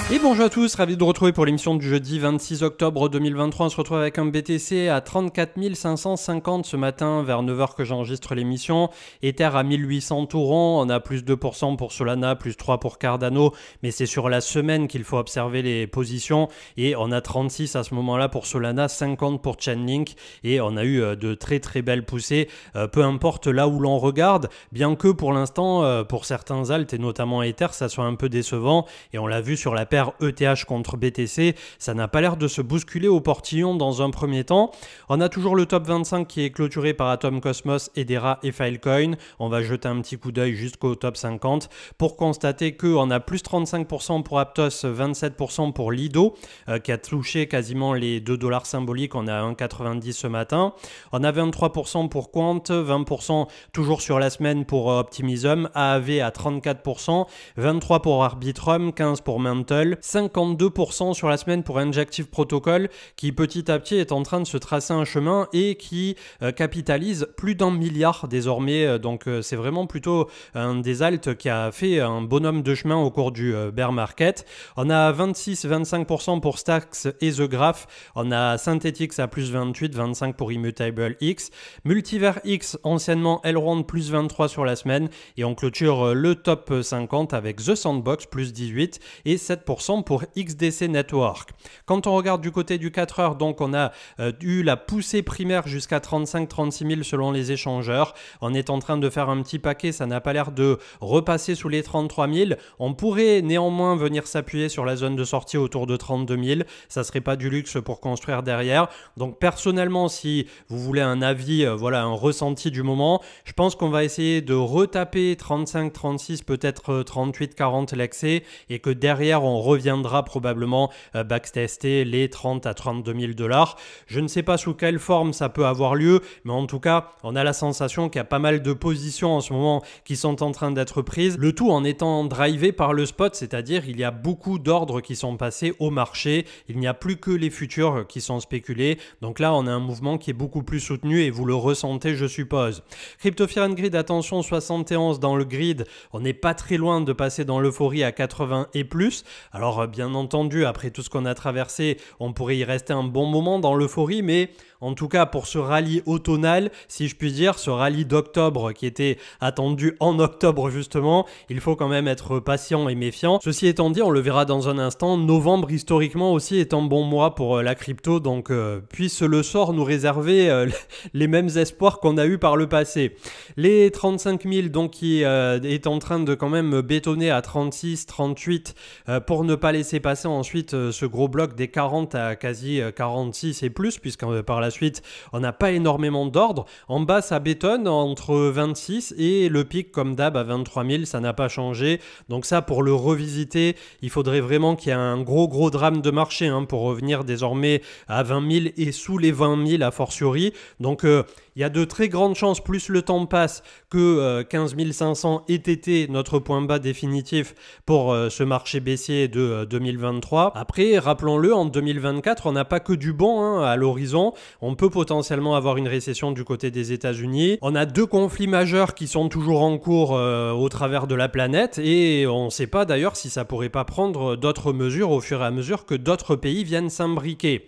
Et bonjour à tous, ravi de vous retrouver pour l'émission du jeudi 26 octobre 2023. On se retrouve avec un BTC à 34 550 ce matin vers 9h que j'enregistre l'émission. Ether à 1800 tout rond, on a plus 2% pour Solana, plus 3 pour Cardano, mais c'est sur la semaine qu'il faut observer les positions. Et on a 36 à ce moment-là pour Solana, 50 pour Chainlink et on a eu de très très belles poussées, peu importe là où l'on regarde, bien que pour l'instant, pour certains alts et notamment Ether, ça soit un peu décevant et on l'a vu sur la paire ETH contre BTC, ça n'a pas l'air de se bousculer au portillon dans un premier temps. On a toujours le top 25 qui est clôturé par Atom Cosmos, Hedera et Filecoin. On va jeter un petit coup d'œil jusqu'au top 50 pour constater qu'on a plus 35% pour Aptos, 27% pour Lido qui a touché quasiment les 2 $ symboliques. On a 1,90 ce matin. On a 23% pour Quant, 20% toujours sur la semaine pour Optimism, AAV à 34%, 23% pour Arbitrum, 15% pour Mantle, 52% sur la semaine pour Injective Protocol qui petit à petit est en train de se tracer un chemin et qui capitalise plus d'1 milliard désormais. Donc c'est vraiment plutôt un des alts qui a fait un bonhomme de chemin au cours du bear market. On a 26-25% pour Stacks et The Graph. On a Synthetix à plus 28, 25 pour Immutable X. Multiver X, anciennement Elrond, plus 23 sur la semaine. Et on clôture le top 50 avec The Sandbox, plus 18 et 7% pour XDC Network. Quand on regarde du côté du 4 heures, donc on a eu la poussée primaire jusqu'à 35-36 000 selon les échangeurs. On est en train de faire un petit paquet, ça n'a pas l'air de repasser sous les 33 000. On pourrait néanmoins venir s'appuyer sur la zone de sortie autour de 32 000. Ça serait pas du luxe pour construire derrière. Donc personnellement, si vous voulez un avis, voilà, un ressenti du moment, je pense qu'on va essayer de retaper 35-36, peut-être 38-40 l'excès et que derrière on reviendra probablement backtester les 30 à 32 000 $. Je ne sais pas sous quelle forme ça peut avoir lieu, mais en tout cas, on a la sensation qu'il y a pas mal de positions en ce moment qui sont en train d'être prises. Le tout en étant drivé par le spot, c'est-à-dire il y a beaucoup d'ordres qui sont passés au marché. Il n'y a plus que les futurs qui sont spéculés. Donc là, on a un mouvement qui est beaucoup plus soutenu et vous le ressentez, je suppose. Crypto Fear and Greed, attention, 71 dans le grid. On n'est pas très loin de passer dans l'euphorie à 80 et plus. Alors bien entendu, après tout ce qu'on a traversé, on pourrait y rester un bon moment dans l'euphorie, mais en tout cas pour ce rallye automnal, si je puis dire, ce rallye d'octobre qui était attendu en octobre justement, il faut quand même être patient et méfiant. Ceci étant dit, on le verra dans un instant, novembre historiquement aussi est un bon mois pour la crypto, donc puisse le sort nous réserver les mêmes espoirs qu'on a eu par le passé. Les 35 000 donc qui est en train de quand même bétonner à 36, 38 pour ne pas laisser passer ensuite ce gros bloc des 40 à quasi 46 et plus, puisque par la suite on n'a pas énormément d'ordre. En bas ça bétonne entre 26 et le pic comme d'hab à 23 000, ça n'a pas changé. Donc ça, pour le revisiter, il faudrait vraiment qu'il y ait un gros drame de marché pour revenir désormais à 20 000 et sous les 20 000 a fortiori. Donc il y a de très grandes chances, plus le temps passe, que 15 500 ait été notre point bas définitif pour ce marché baissier de 2023. Après, rappelons-le, en 2024, on n'a pas que du bon à l'horizon. On peut potentiellement avoir une récession du côté des États-Unis. On a 2 conflits majeurs qui sont toujours en cours au travers de la planète et on ne sait pas d'ailleurs si ça pourrait pas prendre d'autres mesures au fur et à mesure que d'autres pays viennent s'imbriquer.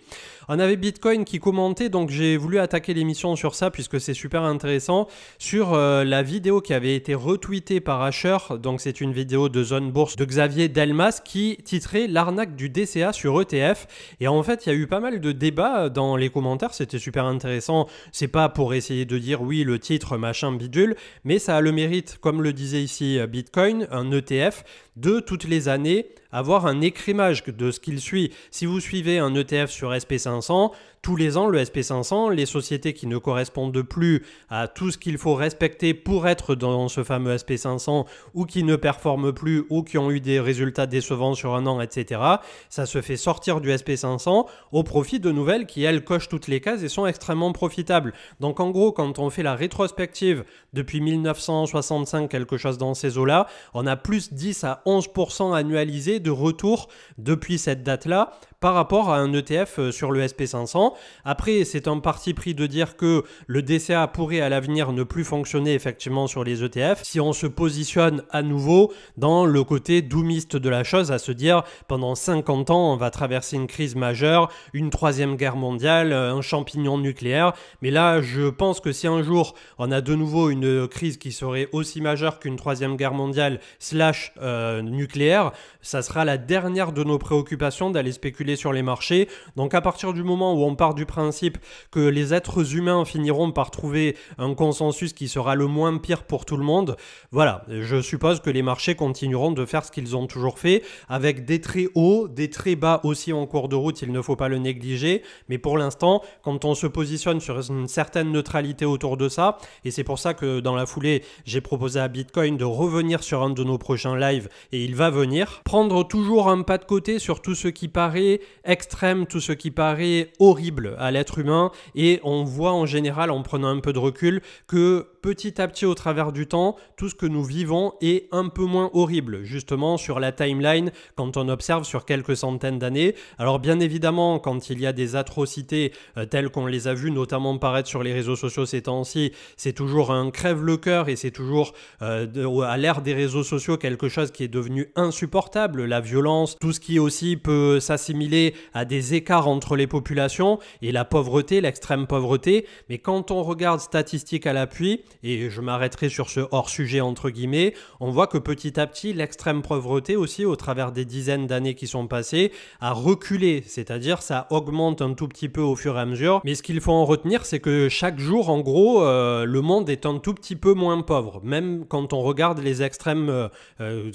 On avait Bitcoin qui commentait, donc j'ai voulu attaquer l'émission sur ça puisque c'est super intéressant, sur la vidéo qui avait été retweetée par Asher. Donc c'est une vidéo de Zone Bourse de Xavier Delmas qui titrait l'arnaque du DCA sur ETF. Et en fait, il y a eu pas mal de débats dans les commentaires, c'était super intéressant. C'est pas pour essayer de dire oui, le titre, machin, bidule, mais ça a le mérite, comme le disait ici Bitcoin, un ETF, de toutes les années avoir un écrémage de ce qu'il suit. Si vous suivez un ETF sur SP500, tous les ans, le SP500, les sociétés qui ne correspondent plus à tout ce qu'il faut respecter pour être dans ce fameux SP500 ou qui ne performent plus ou qui ont eu des résultats décevants sur un an, etc., ça se fait sortir du SP500 au profit de nouvelles qui, elles, cochent toutes les cases et sont extrêmement profitables. Donc en gros, quand on fait la rétrospective depuis 1965, quelque chose dans ces eaux-là, on a plus 10 à 11% annualisé de retour depuis cette date-là par rapport à un ETF sur le SP500. Après, c'est un parti pris de dire que le DCA pourrait à l'avenir ne plus fonctionner effectivement sur les ETF si on se positionne à nouveau dans le côté doomiste de la chose, à se dire pendant 50 ans on va traverser une crise majeure, une troisième guerre mondiale, un champignon nucléaire. Mais là, je pense que si un jour on a de nouveau une crise qui serait aussi majeure qu'une troisième guerre mondiale / nucléaire, ça sera la dernière de nos préoccupations d'aller spéculer sur les marchés. Donc à partir du moment où on part du principe que les êtres humains finiront par trouver un consensus qui sera le moins pire pour tout le monde, voilà, je suppose que les marchés continueront de faire ce qu'ils ont toujours fait, avec des très hauts, des très bas aussi en cours de route, il ne faut pas le négliger. Mais pour l'instant, quand on se positionne sur une certaine neutralité autour de ça, et c'est pour ça que dans la foulée, j'ai proposé à Bitcoin de revenir sur un de nos prochains lives, et il va venir, prendre toujours un pas de côté sur tout ce qui paraît extrême, tout ce qui paraît horrible à l'être humain, et on voit en général, en prenant un peu de recul, que petit à petit au travers du temps, tout ce que nous vivons est un peu moins horrible, justement sur la timeline, quand on observe sur quelques centaines d'années. Alors bien évidemment, quand il y a des atrocités telles qu'on les a vues notamment paraître sur les réseaux sociaux ces temps-ci, c'est toujours un crève-le-cœur et c'est toujours à l'ère des réseaux sociaux quelque chose qui est devenu insupportable, la violence, tout ce qui aussi peut s'assimiler à des écarts entre les populations et la pauvreté, l'extrême pauvreté. Mais quand on regarde statistiques à l'appui, et je m'arrêterai sur ce hors-sujet entre guillemets, on voit que petit à petit, l'extrême pauvreté aussi, au travers des dizaines d'années qui sont passées, a reculé, c'est-à-dire ça augmente un tout petit peu au fur et à mesure. Mais ce qu'il faut en retenir, c'est que chaque jour, en gros, le monde est un tout petit peu moins pauvre, même quand on regarde les extrêmes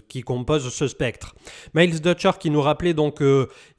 qui composent ce spectre. Miles Dutcher qui nous rappelait donc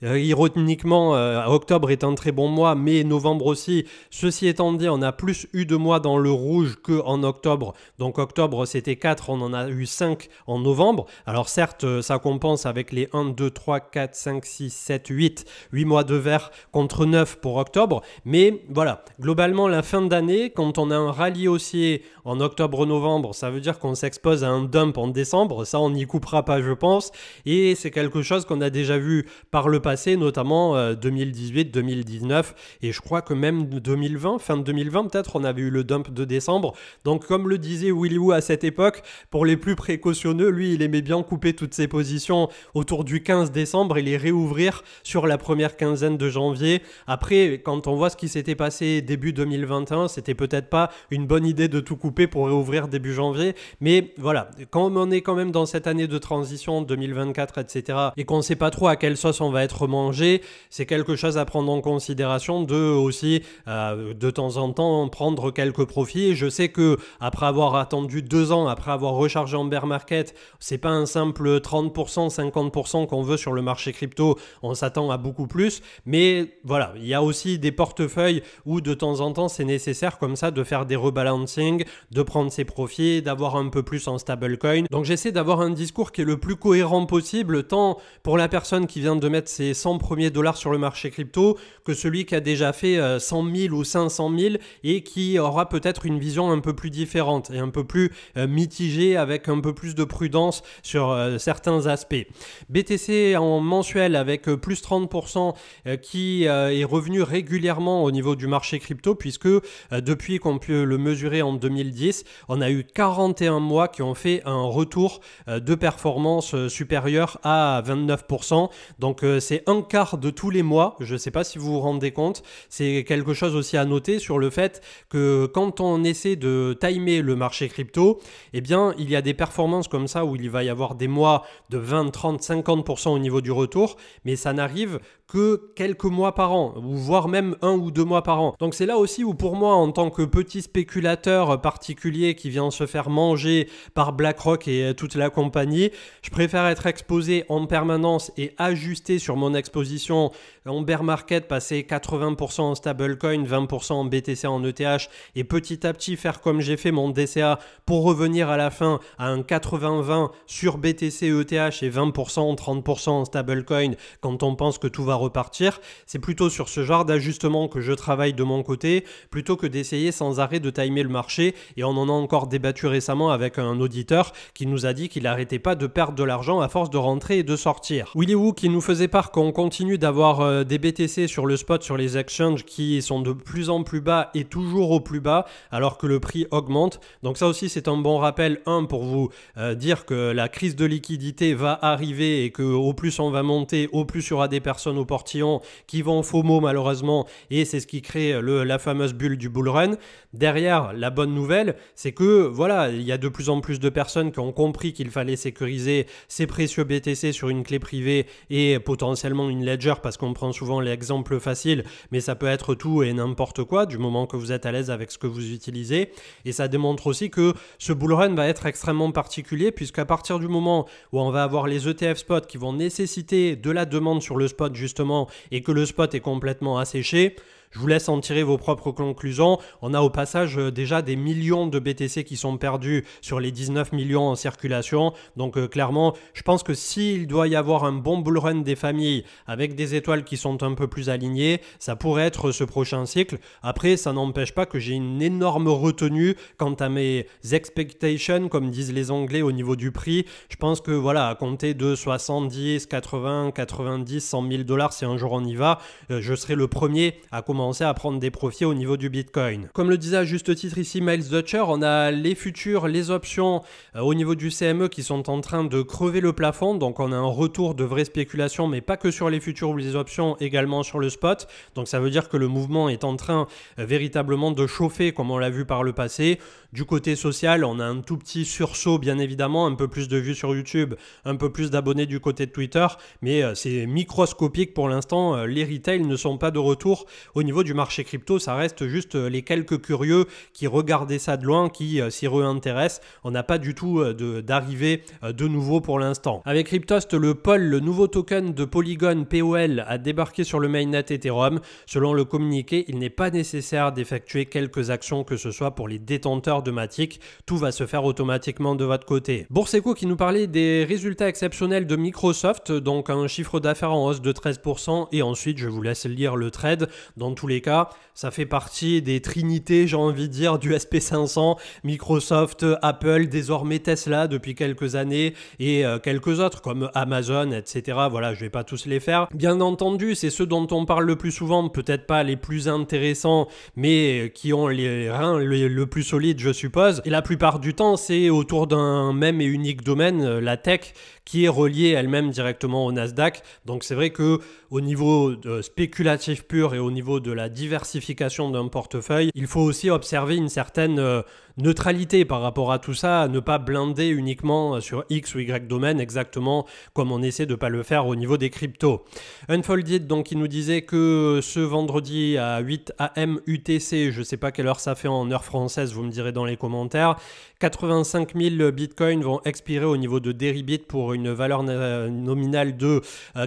ironiquement, octobre est un très bon mois, mais novembre aussi. Ceci étant dit, on a plus eu de mois dans le rouge qu'en octobre. Donc octobre c'était 4, on en a eu 5 en novembre. Alors certes, ça compense avec les 1, 2, 3, 4, 5, 6, 7, 8 mois de vert contre 9 pour octobre. Mais voilà, globalement la fin d'année, quand on a un rallye haussier en octobre-novembre, ça veut dire qu'on s'expose à un dump en décembre. Ça, on n'y coupera pas, je pense. Et c'est quelque chose qu'on a déjà vu par le passé, notamment 2018, 2019. Et je crois que même 2020, fin de 2020 peut-être, on avait eu le dump de décembre. Donc comme le disait Willy Woo à cette époque, pour les plus précautionneux, lui, il aimait bien couper toutes ses positions autour du 15 décembre et les réouvrir sur la première quinzaine de janvier. Après, quand on voit ce qui s'était passé début 2021, c'était peut-être pas une bonne idée de tout couper pour réouvrir début janvier. Mais voilà, quand on est quand même dans cette année de transition 2024, etc., et qu'on ne sait pas trop à quelle sauce on va être mangé, c'est quelque chose à prendre en considération de aussi de temps en temps prendre quelques profits. Je sais que après avoir attendu 2 ans, après avoir rechargé en bear market, c'est pas un simple 30%, 50% qu'on veut sur le marché crypto, on s'attend à beaucoup plus. Mais voilà, il y a aussi des portefeuilles où de temps en temps c'est nécessaire comme ça de faire des rebalancing, de prendre ses profits, d'avoir un peu plus en stablecoin. Donc j'essaie d'avoir un discours qui est le plus cohérent possible, tant pour la personne qui vient de mettre ses 100 premiers dollars sur le marché crypto, que celui qui a déjà fait 100 000 ou 500 000 et qui aura peut-être une vision un peu plus différente et un peu plus mitigée, avec un peu plus de prudence sur certains aspects. BTC en mensuel avec plus 30% qui est revenu régulièrement au niveau du marché crypto, puisque depuis qu'on peut le mesurer en 2010, on a eu 41 mois qui ont fait un retour de performance supérieur à 29%. Donc c'est un quart de tous les mois. Je ne sais pas si vous vous rendez compte. C'est quelque chose aussi à noter sur le fait que quand on essaie de timer le marché crypto, eh bien il y a des performances comme ça où il va y avoir des mois de 20, 30, 50% au niveau du retour, mais ça n'arrive que quelques mois par an, ou voire même 1 ou 2 mois par an. Donc c'est là aussi où pour moi, en tant que petit spéculateur particulier qui vient se faire manger par BlackRock et toute la compagnie, je préfère être exposé en permanence et ajuster sur mon exposition en bear market, passer 80% en stablecoin, 20% en BTC, en ETH, et petit à petit faire comme j'ai fait mon DCA pour revenir à la fin à un 80-20 sur BTC, ETH et 20%, 30% en stablecoin quand on pense que tout va repartir. C'est plutôt sur ce genre d'ajustement que je travaille de mon côté, plutôt que d'essayer sans arrêt de timer le marché. Et on en a encore débattu récemment avec un auditeur qui nous a dit qu'il n'arrêtait pas de perdre de l'argent à force de rentrer et de sortir. Willy Woo qui nous faisait part qu'on continue d'avoir des BTC sur le spot, sur les exchanges qui sont de plus en plus bas et toujours au plus bas alors que le prix augmente. Donc ça aussi c'est un bon rappel, pour vous dire que la crise de liquidité va arriver et que au plus on va monter, au plus il y aura des personnes au portillon qui vont FOMO malheureusement, et c'est ce qui crée la fameuse bulle du bull run. Derrière, la bonne nouvelle, c'est que voilà, il y a de plus en plus de personnes qui ont compris qu'il fallait sécuriser ces précieux BTC sur une clé privée et potentiellement une ledger, parce qu'on prend souvent l'exemple facile, mais ça peut être tout et n'importe quoi du moment que vous êtes à l'aise avec ce que vous utilisez. Et ça démontre aussi que ce bull run va être extrêmement particulier, puisqu'à partir du moment où on va avoir les ETF spot qui vont nécessiter de la demande sur le spot justement, et que le spot est complètement asséché, je vous laisse en tirer vos propres conclusions. On a au passage déjà des millions de BTC qui sont perdus sur les 19 millions en circulation. Donc clairement, je pense que s'il doit y avoir un bon bull run des familles avec des étoiles qui sont un peu plus alignées, ça pourrait être ce prochain cycle. Après, ça n'empêche pas que j'ai une énorme retenue quant à mes expectations, comme disent les Anglais au niveau du prix. Je pense que voilà, à compter de 70, 80, 90, 100 000 $, si un jour on y va, je serai le premier à commencer à prendre des profits au niveau du Bitcoin. Comme le disait à juste titre ici Miles Dutcher, on a les futurs, les options au niveau du CME qui sont en train de crever le plafond. Donc on a un retour de vraie spéculation, mais pas que sur les futurs ou les options, également sur le spot. Donc ça veut dire que le mouvement est en train véritablement de chauffer comme on l'a vu par le passé. Du côté social, on a un tout petit sursaut bien évidemment, un peu plus de vues sur YouTube, un peu plus d'abonnés du côté de Twitter, mais c'est microscopique pour l'instant. Les retails ne sont pas de retour. Au niveau du marché crypto, ça reste juste les quelques curieux qui regardaient ça de loin, qui s'y réintéressent. On n'a pas du tout d'arrivée de nouveau pour l'instant. Avec Cryptost, le POL, le nouveau token de Polygon POL, a débarqué sur le mainnet Ethereum. Selon le communiqué, il n'est pas nécessaire d'effectuer quelques actions que ce soit pour les détenteurs de Matic. Tout va se faire automatiquement de votre côté. Bourseco qui nous parlait des résultats exceptionnels de Microsoft, donc un chiffre d'affaires en hausse de 13%, et ensuite je vous laisse lire le trade. Dans tous les cas, ça fait partie des trinités, j'ai envie de dire, du SP500, Microsoft, Apple, désormais Tesla depuis quelques années, et quelques autres comme Amazon, etc. Voilà, je vais pas tous les faire. Bien entendu, c'est ceux dont on parle le plus souvent, peut-être pas les plus intéressants, mais qui ont les reins le plus solides, je suppose. Et la plupart du temps, c'est autour d'un même et unique domaine, la tech, qui est reliée elle-même directement au Nasdaq. Donc c'est vrai que au niveau spéculatif pur et au niveau de la diversification d'un portefeuille, il faut aussi observer une certaine neutralité par rapport à tout ça, ne pas blinder uniquement sur X ou Y domaine, exactement comme on essaie de ne pas le faire au niveau des cryptos. Unfolded, donc, il nous disait que ce vendredi à 8 AM UTC, je ne sais pas quelle heure ça fait en heure française, vous me direz dans les commentaires, 85 000 bitcoins vont expirer au niveau de Deribit pour une valeur nominale de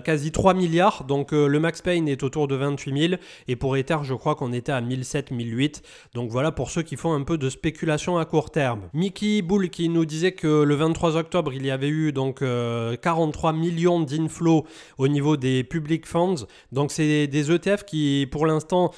quasi 3 milliards. Donc le max pain est autour de 28 000 et pour Ether, je crois qu'on était à 1007, 1008. Donc voilà pour ceux qui font un peu de spéculation à court terme. Mickey Bull qui nous disait que le 23 octobre, il y avait eu donc 43 millions d'inflows au niveau des public funds. Donc c'est des ETF qui pour l'instant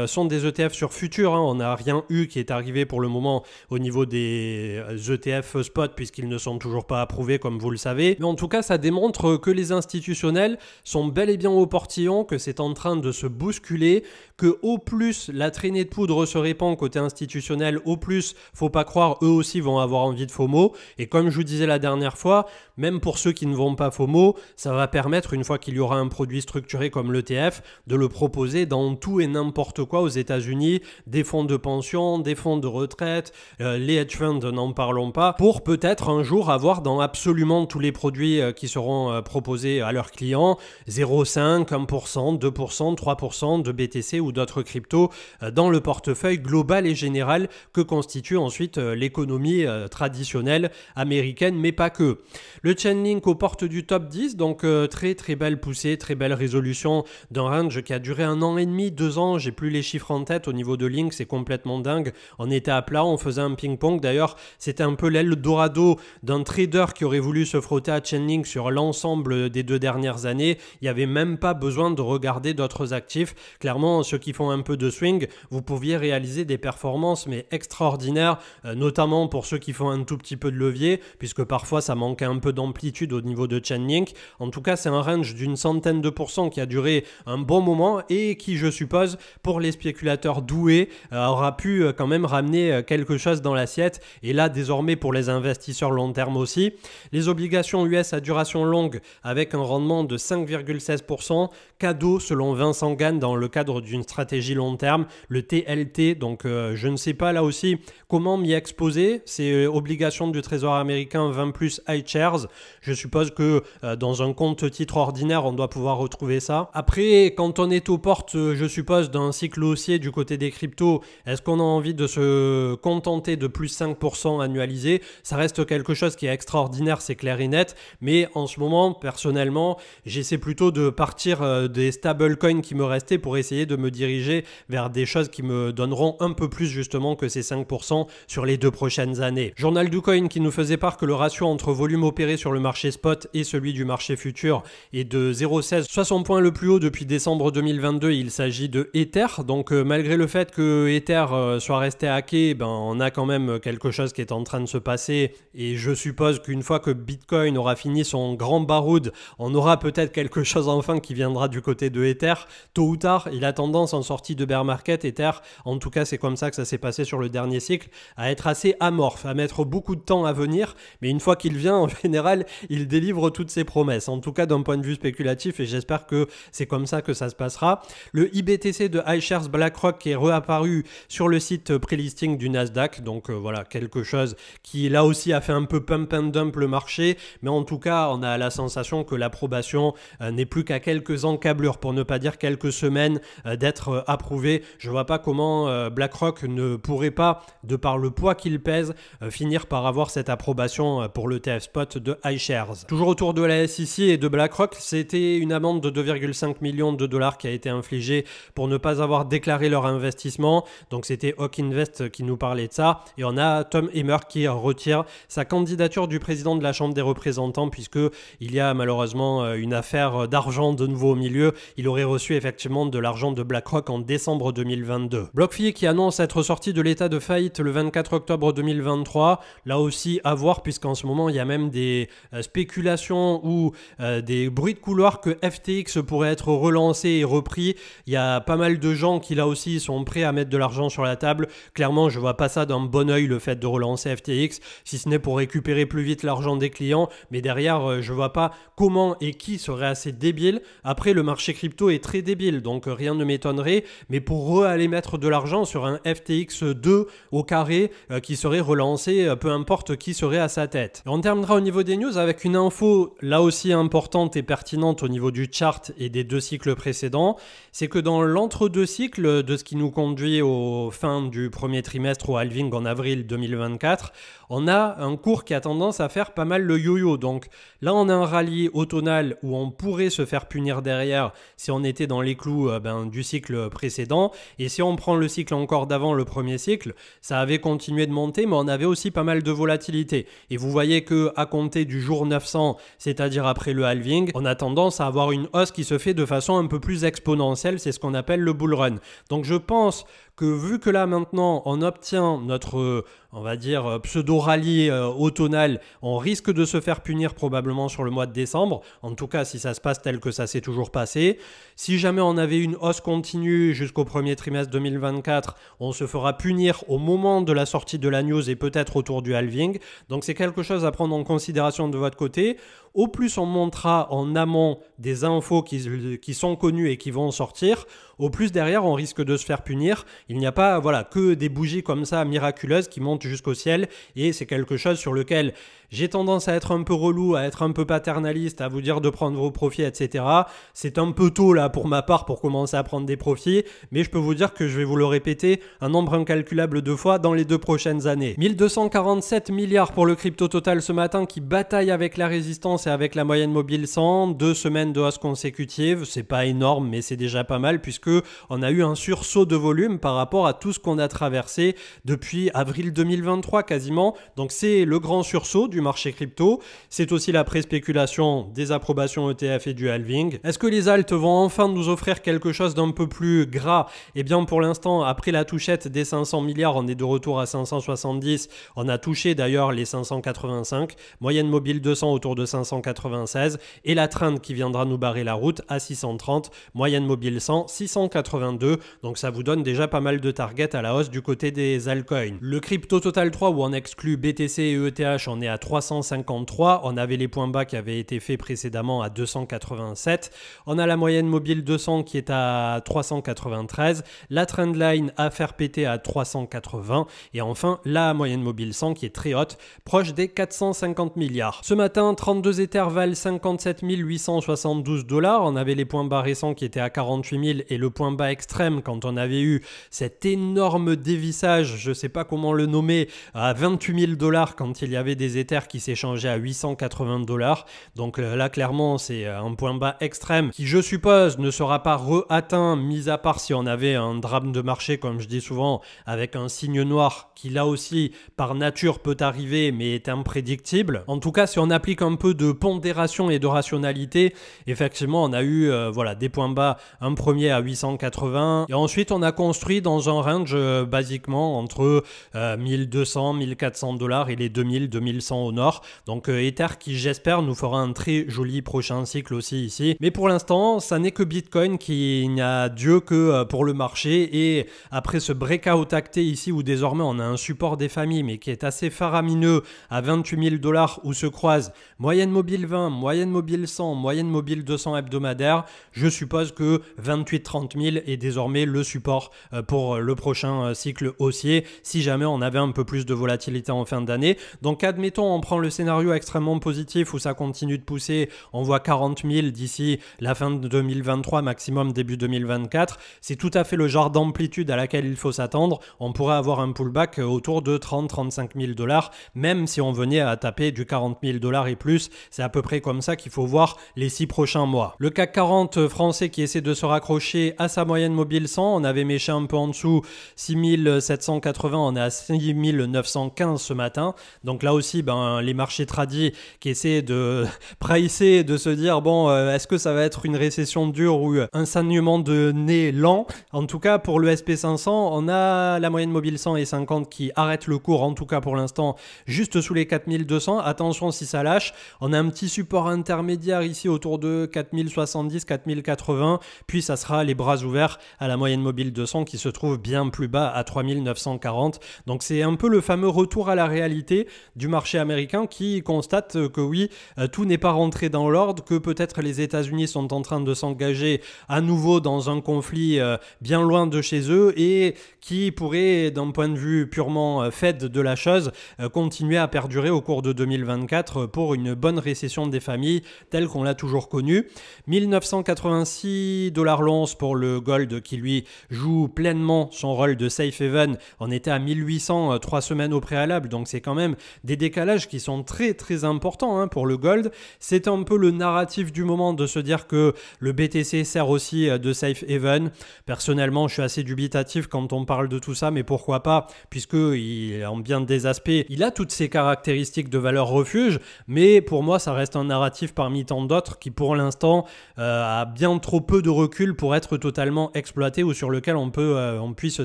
sont des ETF sur futur. On n'a rien eu qui est arrivé pour le moment au niveau des ETF spot puisqu'ils ne sont toujours pas approuvés comme vous le savez. Mais en tout cas, ça démontre que les institutionnels sont bel et bien au portillon, que c'est en train de se bousculer, que au plus la traînée de poudre se répand côté institutionnel, au plus, faut pas croire, eux aussi vont avoir envie de FOMO. Et comme je vous disais la dernière fois, même pour ceux qui ne vont pas FOMO, ça va permettre, une fois qu'il y aura un produit structuré comme l'ETF, de le proposer dans tout et n'importe quoi aux États-Unis, des fonds de pension, des fonds de retraite, les hedge funds, n'en parlons pas, pour peut-être un jour avoir dans absolument tous les produits qui seront proposés à leurs clients 0,5, 1%, 2%, 3% de BTC ou d'autres cryptos dans le portefeuille global et général que constitue ensuite l'économie traditionnelle américaine, mais pas que. Le Chainlink aux portes du top 10, donc très très belle poussée, très belle résolution d'un range qui a duré 1 an et demi, 2 ans, j'ai plus les chiffres en tête. Au niveau de Link, c'est complètement dingue. On était à plat, on faisait un ping-pong. D'ailleurs, c'était un peu l'Eldorado d'un trader qui aurait voulu se frotter à Chainlink sur l'ensemble des 2 dernières années. Il n'y avait même pas besoin de regarder d'autres actifs. Clairement, ceux qui font un peu de swing, vous pouviez réaliser des performances mais extraordinaires, notamment pour ceux qui font un tout petit peu de levier, puisque parfois ça manquait un peu d'amplitude au niveau de Chainlink. En tout cas, c'est un range d'une centaine de pourcents qui a duré un bon moment et qui, je suppose, pour les spéculateurs doués, aura pu quand même ramener quelque chose dans l'assiette. Et là, désormais, pour les investisseurs long terme aussi, les obligations US à duration longue avec un rendement de 5,16%, cadeau selon Vincent Gann dans le cadre d'une stratégie long terme, le TLT. Donc, je ne sais pas là aussi comment m'y exposer. C'est obligations du Trésor américain 20 plus iShares. Je suppose que dans un compte titre ordinaire, on doit pouvoir retrouver ça. Après, quand on est aux portes, je suppose, d'un cycle haussier du côté des cryptos, est-ce qu'on a envie de se contenter de plus 5% annualisé? Ça reste quelque chose qui est extraordinaire, c'est clair et net. Mais en ce moment, personnellement, j'essaie plutôt de partir des stablecoins qui me restaient pour essayer de me diriger vers des choses qui me donneront un peu plus justement que ces 5% sur les 2 prochaines années. Journal du Coin qui nous faisait part que le ratio entre volume opéré sur le marché spot et celui du marché futur est de 0,16, soit son point le plus haut depuis décembre 2022. Il s'agit de Ether. Donc malgré le fait que Ether soit resté hacké, on a quand même quelque chose qui est en train de se passer, et je suppose qu'une fois que Bitcoin aura fini son grand baroud, on aura peut-être quelque chose enfin qui viendra du côté de Ether. Tôt ou tard, il a tendance en sortie de bear market, Ether, en tout cas c'est comme ça que ça s'est passé sur le dernier cycle, à être assez amorphe, à mettre beaucoup de temps à venir, mais une fois qu'il vient, en général, il délivre toutes ses promesses, en tout cas d'un point de vue spéculatif, et j'espère que c'est comme ça que ça se passera. Le IBTC de iShares BlackRock qui est réapparu sur le site pré-listing du Nasdaq, donc voilà, quelque chose qui là aussi a fait un peu pump and dump le marché, mais en tout cas on a la sensation que l'approbation n'est plus qu'à quelques encablures, pour ne pas dire quelques semaines d'être approuvé. Je vois pas comment BlackRock ne pourrait pas, de par le poids qu'il pèse, finir par avoir cette approbation pour l'ETF spot de iShares. Toujours autour de la SEC et de BlackRock, c'était une amende de 2,5 millions de dollars qui a été infligée pour ne pas avoir déclaré leur investissement. Donc c'était Hawk Invest qui nous parlait de ça, et on a Tom Emmer qui retire sa candidature du président de la Chambre des représentants, puisque il y a malheureusement une affaire d'argent de nouveau au milieu. Il aurait reçu effectivement de l'argent de BlackRock en décembre 2022. BlockFi qui annonce être sorti de l'état de faillite le 24 octobre 2023. Là aussi à voir, puisqu'en ce moment il y a même des spéculations ou des bruits de couloir que FTX pourrait être relancé et repris. Il y a pas mal de gens qui là aussi sont prêts à mettre de l'argent sur la table. Clairement, je vois pas ça d'un bon oeil, le fait de relancer FTX, si ce n'est pour récupérer plus vite l'argent des clients, mais derrière je vois pas comment et qui serait assez débile. Après, le marché crypto est très débile, donc rien ne m'étonnerait, mais pour aller mettre de l'argent sur un FTX 2 au carré qui serait relancé, peu importe qui serait à sa tête. Et on terminera au niveau des news avec une info là aussi importante et pertinente au niveau du chart et des 2 cycles précédents. C'est que dans l'entre-deux cycles de ce qui nous conduit aux fins du premier trimestre au halving en avril 2024, on a un cours qui a tendance à faire pas mal le yo-yo. Donc là, on a un rallye automnal où on pourrait se faire punir derrière si on était dans les clous du cycle précédent. Et si on prend le cycle encore d'avant, le premier cycle, ça avait continué de monter, mais on avait aussi pas mal de volatilité. Et vous voyez que à compter du jour 900, c'est-à-dire après le halving, on a tendance à avoir une hausse qui se fait de façon un peu plus exponentielle. C'est ce qu'on appelle le bull run. Donc je pense que vu que là maintenant on obtient notre, on va dire, pseudo-rallye automnal, on risque de se faire punir probablement sur le mois de décembre, en tout cas si ça se passe tel que ça s'est toujours passé. Si jamais on avait une hausse continue jusqu'au premier trimestre 2024, on se fera punir au moment de la sortie de la news et peut-être autour du halving. Donc c'est quelque chose à prendre en considération de votre côté. Au plus on montera en amont des infos qui sont connues et qui vont sortir, au plus derrière on risque de se faire punir. Il n'y a pas que des bougies comme ça miraculeuses qui montent jusqu'au ciel, et c'est quelque chose sur lequel J'ai tendance à être un peu relou, à être un peu paternaliste, à vous dire de prendre vos profits, etc. C'est un peu tôt là pour ma part pour commencer à prendre des profits, mais je peux vous dire que je vais vous le répéter un nombre incalculable de fois dans les 2 prochaines années. 1247 milliards pour le crypto total ce matin qui bataille avec la résistance et avec la moyenne mobile 100, 2 semaines de hausse consécutive, c'est pas énorme mais c'est déjà pas mal puisque on a eu un sursaut de volume par rapport à tout ce qu'on a traversé depuis avril 2023 quasiment. Donc c'est le grand sursaut du marché crypto, c'est aussi la pré-spéculation des approbations ETF et du halving. Est-ce que les alts vont enfin nous offrir quelque chose d'un peu plus gras? Eh bien pour l'instant, après la touchette des 500 milliards, on est de retour à 570, on a touché d'ailleurs les 585, moyenne mobile 200 autour de 596 et la trend qui viendra nous barrer la route à 630, moyenne mobile 100, 682, donc ça vous donne déjà pas mal de targets à la hausse du côté des altcoins. Le crypto total 3 où on exclut BTC et ETH, on est à 353, on avait les points bas qui avaient été faits précédemment à 287, on a la moyenne mobile 200 qui est à 393, la trendline à faire péter à 380 et enfin la moyenne mobile 100 qui est très haute, proche des 450 milliards. Ce matin, 32 Ethers valent 57 872 $, on avait les points bas récents qui étaient à 48 000 et le point bas extrême quand on avait eu cet énorme dévissage, je sais pas comment le nommer, à 28 000 $ quand il y avait des Ethers qui s'échangeaient à 880 $. Donc là clairement c'est un point bas extrême qui je suppose ne sera pas re-atteint, mis à part si on avait un drame de marché comme je dis souvent avec un signe noir qui là aussi par nature peut arriver mais est imprédictible. En tout cas si on applique un peu de pondération et de rationalité, effectivement on a eu voilà, des points bas, un premier à 880 et ensuite on a construit dans un range basiquement entre 1200, 1400 $ et les 2000, 2100 au nord. Donc Ether qui j'espère nous fera un très joli prochain cycle aussi ici. Mais pour l'instant ça n'est que Bitcoin qui n'a Dieu que pour le marché et après ce breakout acté ici où désormais on a un support des familles mais qui est assez faramineux à 28 000 $ où se croisent moyenne mobile 20, moyenne mobile 100, moyenne mobile 200 hebdomadaire, je suppose que 28-30 000 est désormais le support pour le prochain cycle haussier si jamais on avait un peu plus de volatilité en fin d'année. Donc admettons on prend le scénario extrêmement positif où ça continue de pousser, on voit 40 000 d'ici la fin de 2023, maximum début 2024, c'est tout à fait le genre d'amplitude à laquelle il faut s'attendre. On pourrait avoir un pullback autour de 30-35 000 $, même si on venait à taper du 40 000 $ et plus, c'est à peu près comme ça qu'il faut voir les 6 prochains mois. Le CAC 40 français qui essaie de se raccrocher à sa moyenne mobile 100, on avait méché un peu en dessous, 6 780, on est à 6 915 ce matin, donc là aussi les marchés tradis qui essaient de pricer, de se dire bon est-ce que ça va être une récession dure ou un saignement de nez lent. En tout cas pour le SP500 on a la moyenne mobile 100 et 50 qui arrête le cours en tout cas pour l'instant juste sous les 4200, attention si ça lâche, on a un petit support intermédiaire ici autour de 4070, 4080, puis ça sera les bras ouverts à la moyenne mobile 200 qui se trouve bien plus bas à 3940. Donc c'est un peu le fameux retour à la réalité du marché américain qui constate que oui, tout n'est pas rentré dans l'ordre, que peut-être les États-Unis sont en train de s'engager à nouveau dans un conflit bien loin de chez eux et qui pourrait d'un point de vue purement Fed de la chose continuer à perdurer au cours de 2024 pour une bonne récession des familles telle qu'on l'a toujours connue. 1986 $ l'once pour le gold qui lui joue pleinement son rôle de safe haven. On était à 1800 3 semaines au préalable, donc c'est quand même des décalages qui sont très très importants pour le gold. C'est un peu le narratif du moment de se dire que le BTC sert aussi de safe haven. Personnellement, je suis assez dubitatif quand on parle de tout ça, mais pourquoi pas, puisque en bien des aspects, il a toutes ses caractéristiques de valeur refuge, mais pour moi, ça reste un narratif parmi tant d'autres qui pour l'instant a bien trop peu de recul pour être totalement exploité ou sur lequel on puisse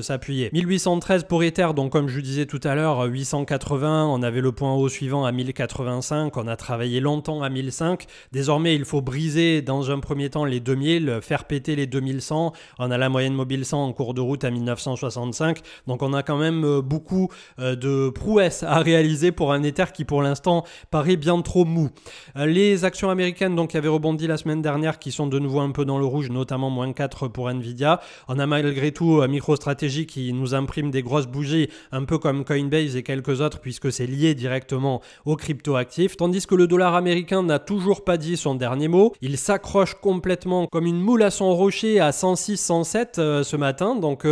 s'appuyer. 1813 pour Ether, donc comme je vous disais tout à l'heure, 880, on avait le point haut suivant à 1085, on a travaillé longtemps à 1005, désormais il faut briser dans un premier temps les 2000, faire péter les 2100, on a la moyenne mobile 100 en cours de route à 1965, donc on a quand même beaucoup de prouesses à réaliser pour un Ether qui pour l'instant paraît bien trop mou. Les actions américaines donc qui avaient rebondi la semaine dernière qui sont de nouveau un peu dans le rouge, notamment moins 4 pour Nvidia. On a malgré tout MicroStrategy qui nous imprime des grosses bougies, un peu comme Coinbase et quelques autres puisque c'est lié directement également aux cryptoactifs, tandis que le dollar américain n'a toujours pas dit son dernier mot. Il s'accroche complètement comme une moule à son rocher à 106-107 ce matin, donc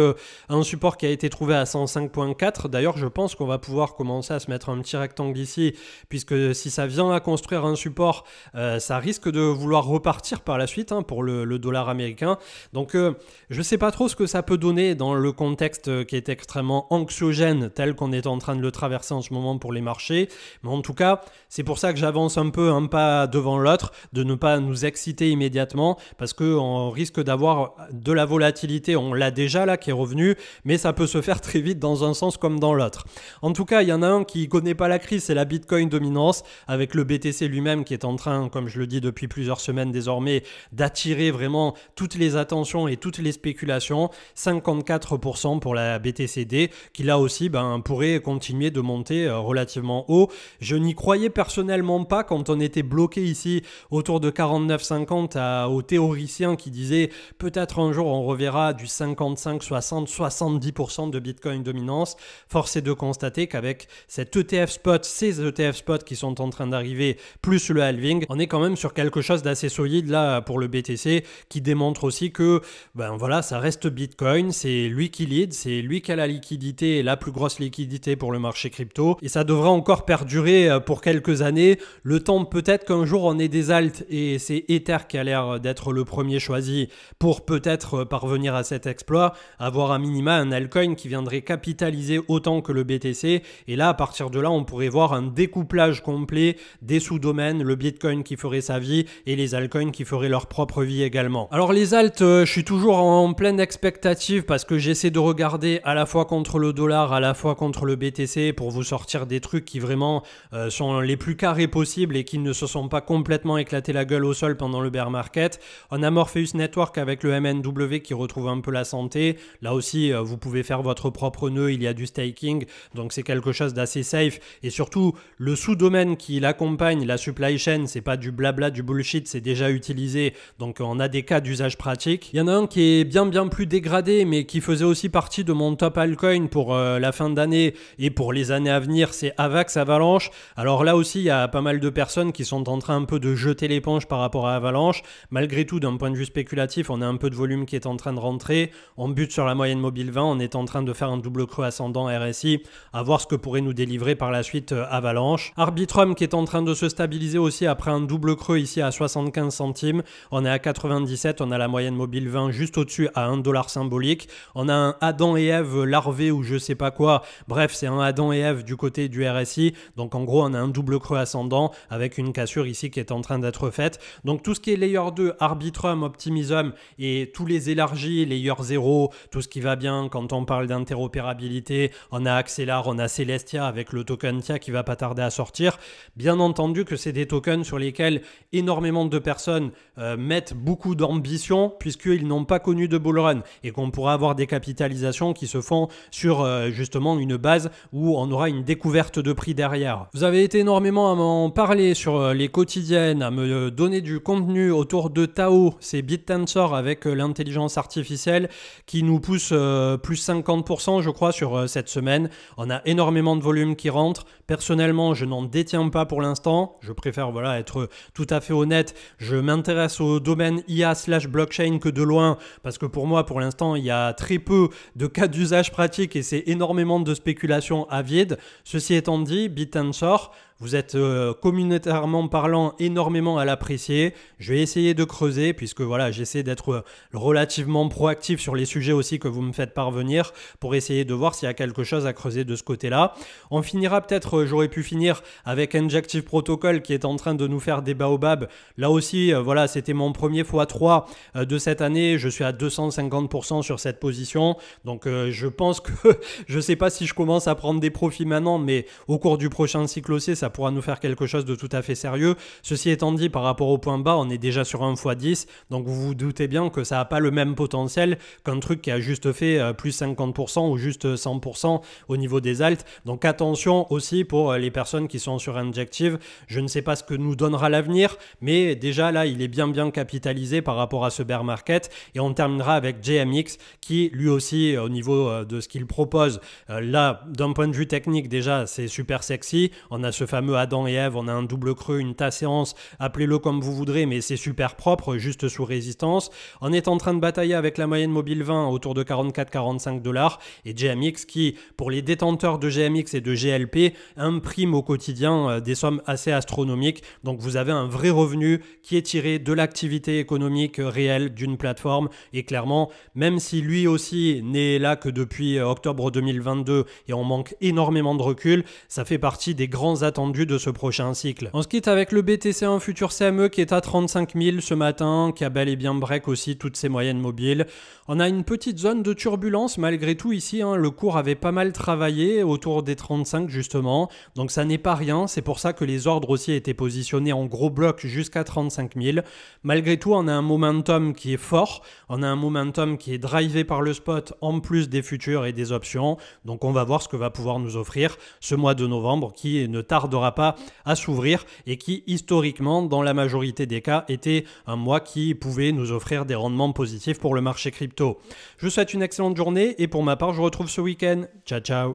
un support qui a été trouvé à 105.4. D'ailleurs, je pense qu'on va pouvoir commencer à se mettre un petit rectangle ici, puisque si ça vient à construire un support, ça risque de vouloir repartir par la suite pour le dollar américain. Donc je ne sais pas trop ce que ça peut donner dans le contexte qui est extrêmement anxiogène tel qu'on est en train de le traverser en ce moment pour les marchés, mais en tout cas c'est pour ça que j'avance un peu un pas devant l'autre, de ne pas nous exciter immédiatement, parce qu'on risque d'avoir de la volatilité, on l'a déjà là qui est revenu, mais ça peut se faire très vite dans un sens comme dans l'autre. En tout cas, il y en a un qui connaît pas la crise, c'est la Bitcoin dominance, avec le BTC lui-même qui est en train, comme je le dis depuis plusieurs semaines désormais, d'attirer vraiment toutes les attentions et toutes les spéculations. 54% pour la BTCD, qui là aussi pourrait continuer de monter relativement haut. Je n'y croyais personnellement pas quand on était bloqué ici autour de 49,50 aux théoriciens qui disaient peut-être un jour on reverra du 55, 60, 70% de Bitcoin dominance. Force est de constater qu'avec cet ETF spot, ces ETF spots qui sont en train d'arriver, plus le halving, on est quand même sur quelque chose d'assez solide là pour le BTC, qui démontre aussi que voilà, ça reste Bitcoin, c'est lui qui lead, c'est lui qui a la liquidité, la plus grosse liquidité pour le marché crypto, et ça devrait encore perdurer pour quelques années, le temps peut-être qu'un jour on ait des alts, et c'est Ether qui a l'air d'être le premier choisi pour peut-être parvenir à cet exploit, avoir un minima un altcoin qui viendrait capitaliser autant que le BTC, et là à partir de là on pourrait voir un découplage complet des sous-domaines, le Bitcoin qui ferait sa vie et les altcoins qui feraient leur propre vie également. Alors les alts, je suis toujours en pleine expectative parce que j'essaie de regarder à la fois contre le dollar, à la fois contre le BTC pour vous sortir des trucs qui vraiment sont les plus carrés possibles et qui ne se sont pas complètement éclatés la gueule au sol pendant le bear market. On a Morpheus Network avec le MNW qui retrouve un peu la santé. Là aussi, vous pouvez faire votre propre nœud, il y a du staking, donc c'est quelque chose d'assez safe. Et surtout, le sous-domaine qui l'accompagne, la supply chain, c'est pas du blabla, du bullshit, c'est déjà utilisé, donc on a des cas d'usage pratique. Il y en a un qui est bien plus dégradé, mais qui faisait aussi partie de mon top altcoin pour la fin d'année et pour les années à venir, c'est Avax Avalanche. Alors là aussi, il y a pas mal de personnes qui sont en train un peu de jeter l'éponge par rapport à Avalanche. Malgré tout, d'un point de vue spéculatif, on a un peu de volume qui est en train de rentrer. On bute sur la moyenne mobile 20, on est en train de faire un double creux ascendant RSI, à voir ce que pourrait nous délivrer par la suite Avalanche. Arbitrum qui est en train de se stabiliser aussi après un double creux ici à 75 centimes. On est à 97, on a la moyenne mobile 20 juste au-dessus à 1 dollar symbolique. On a un Adam et Ève larvé ou je sais pas quoi. Bref, c'est un Adam et Ève du côté du RSI. Donc en gros, on a un double creux ascendant avec une cassure ici qui est en train d'être faite. Donc tout ce qui est layer 2, Arbitrum, Optimism et tous les élargis, layer 0, tout ce qui va bien quand on parle d'interopérabilité. On a Axelar, on a Celestia avec le token TIA qui va pas tarder à sortir. Bien entendu que c'est des tokens sur lesquels énormément de personnes mettent beaucoup d'ambition puisqu'ils n'ont pas connu de bull run et qu'on pourra avoir des capitalisations qui se font sur justement une base où on aura une découverte de prix derrière. Vous avez été énormément à m'en parler sur les quotidiennes, à me donner du contenu autour de Tao, c'est BitTensor avec l'intelligence artificielle qui nous pousse plus 50% je crois sur cette semaine. On a énormément de volume qui rentre. Personnellement, je n'en détiens pas pour l'instant. Je préfère être tout à fait honnête. Je m'intéresse au domaine IA/blockchain que de loin parce que pour moi, pour l'instant, il y a très peu de cas d'usage pratique et c'est énormément de spéculation à vide. Ceci étant dit, BitTensor, vous êtes communautairement parlant énormément à l'apprécier. Je vais essayer de creuser puisque voilà, j'essaie d'être relativement proactif sur les sujets aussi que vous me faites parvenir pour essayer de voir s'il y a quelque chose à creuser de ce côté-là. On finira peut-être, j'aurais pu finir avec Injective Protocol qui est en train de nous faire des baobabs. Là aussi, voilà, c'était mon premier x3 de cette année. Je suis à 250% sur cette position. Donc je pense que je ne sais pas si je commence à prendre des profits maintenant, mais au cours du prochain cycle haussier, ça pourra nous faire quelque chose de tout à fait sérieux. Ceci étant dit, par rapport au point bas, on est déjà sur un x10, donc vous vous doutez bien que ça n'a pas le même potentiel qu'un truc qui a juste fait plus 50% ou juste 100% au niveau des alts. Donc attention aussi pour les personnes qui sont sur Injective. Je ne sais pas ce que nous donnera l'avenir, mais déjà là, il est bien capitalisé par rapport à ce bear market. Et on terminera avec JMX qui lui aussi, au niveau de ce qu'il propose, là, d'un point de vue technique, déjà, c'est super sexy. On a ce fameux Adam et Ève, on a un double creux, une tasséance, appelez-le comme vous voudrez, mais c'est super propre, juste sous résistance. On est en train de batailler avec la moyenne mobile 20 autour de 44-45 $, et GMX qui, pour les détenteurs de GMX et de GLP, imprime au quotidien des sommes assez astronomiques. Donc vous avez un vrai revenu qui est tiré de l'activité économique réelle d'une plateforme, et clairement, même si lui aussi n'est là que depuis octobre 2022 et on manque énormément de recul, ça fait partie des grands attendus de ce prochain cycle. On se quitte avec le BTC1 Futur CME qui est à 35 000 ce matin, qui a bel et bien break aussi toutes ses moyennes mobiles. On a une petite zone de turbulence malgré tout ici, le cours avait pas mal travaillé autour des 35 justement, donc ça n'est pas rien, c'est pour ça que les ordres aussi étaient positionnés en gros bloc jusqu'à 35 000. Malgré tout, on a un momentum qui est fort, on a un momentum qui est drivé par le spot en plus des futurs et des options, donc on va voir ce que va pouvoir nous offrir ce mois de novembre qui ne tardera pas à s'ouvrir et qui historiquement dans la majorité des cas était un mois qui pouvait nous offrir des rendements positifs pour le marché crypto. Je vous souhaite une excellente journée et pour ma part je vous retrouve ce week-end. Ciao ciao.